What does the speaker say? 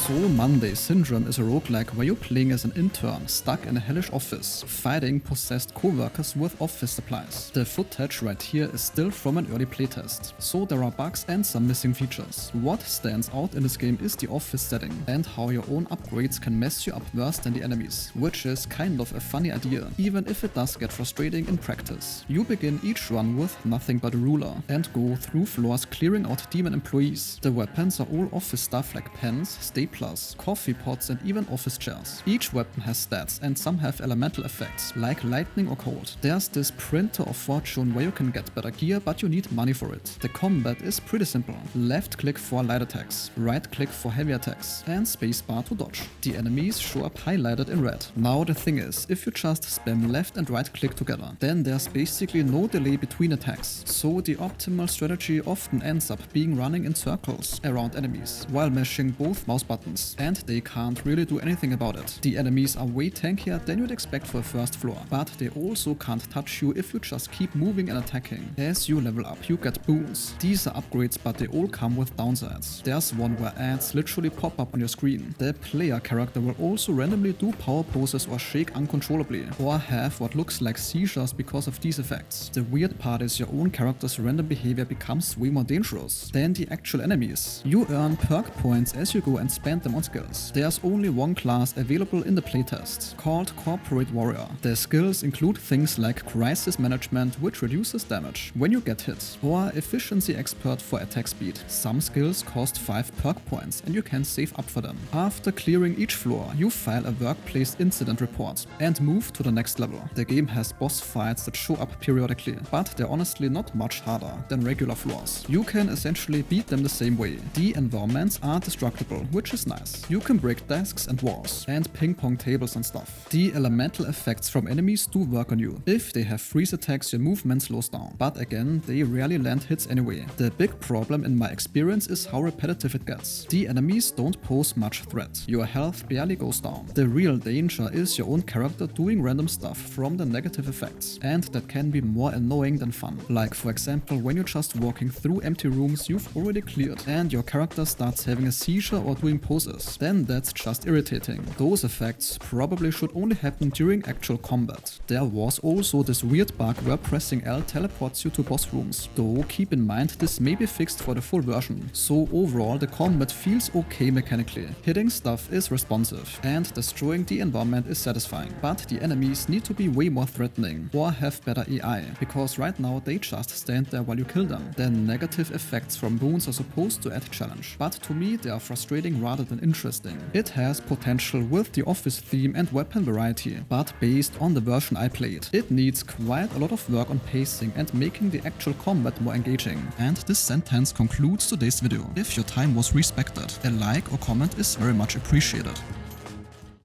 So Monday Syndrome is a roguelike where you're playing as an intern stuck in a hellish office, fighting possessed coworkers with office supplies. The footage right here is still from an early playtest, so there are bugs and some missing features. What stands out in this game is the office setting, and how your own upgrades can mess you up worse than the enemies, which is kind of a funny idea, even if it does get frustrating in practice. You begin each run with nothing but a ruler, and go through floors clearing out demon employees. The weapons are all office stuff like pens, staplers, coffee pots and even office chairs. Each weapon has stats and some have elemental effects, like lightning or cold. There's this printer of fortune where you can get better gear, but you need money for it. The combat is pretty simple. Left click for light attacks, right click for heavy attacks, and spacebar to dodge. The enemies show up highlighted in red. Now the thing is, if you just spam left and right click together, then there's basically no delay between attacks, so the optimal strategy often ends up being running in circles around enemies, while mashing both mouse buttons, and they can't really do anything about it. The enemies are way tankier than you'd expect for a first floor, but they also can't touch you if you just keep moving and attacking. As you level up, you get Boons. These are upgrades, but they all come with downsides. There's one where ads literally pop up on your screen. The player character will also randomly do power poses or shake uncontrollably, or have what looks like seizures because of these effects. The weird part is your own character's random behavior becomes way more dangerous than the actual enemies. You earn perk points as you go and spend them on skills. There's only one class available in the playtest, called Corporate Warrior. The skills include things like Crisis Management, which reduces damage when you get hit, or Efficiency Expert for attack speed. Some skills cost 5 perk points and you can save up for them. After clearing each floor, you file a workplace incident report and move to the next level. The game has boss fights that show up periodically, but they're honestly not much harder than regular floors. You can essentially beat them the same way. The environments are destructible, which is nice. You can break desks and walls, and ping pong tables and stuff. The elemental effects from enemies do work on you. If they have freeze attacks, your movement slows down, but again, they rarely land hits anyway. The big problem in my experience is how repetitive it gets. The enemies don't pose much threat. Your health barely goes down. The real danger is your own character doing random stuff from the negative effects, and that can be more annoying than fun. Like for example, when you're just walking through empty rooms you've already cleared, and your character starts having a seizure or doing poses. Then that's just irritating. Those effects probably should only happen during actual combat. There was also this weird bug where pressing L teleports you to boss rooms, though keep in mind this may be fixed for the full version. So overall the combat feels okay mechanically. Hitting stuff is responsive, and destroying the environment is satisfying, but the enemies need to be way more threatening or have better AI, because right now they just stand there while you kill them. The negative effects from Boons are supposed to add challenge, but to me they are frustrating rather than interesting. It has potential with the office theme and weapon variety, but based on the version I played, it needs quite a lot of work on pacing and making the actual combat more engaging. And this sentence concludes today's video. If your time was respected, a like or comment is very much appreciated.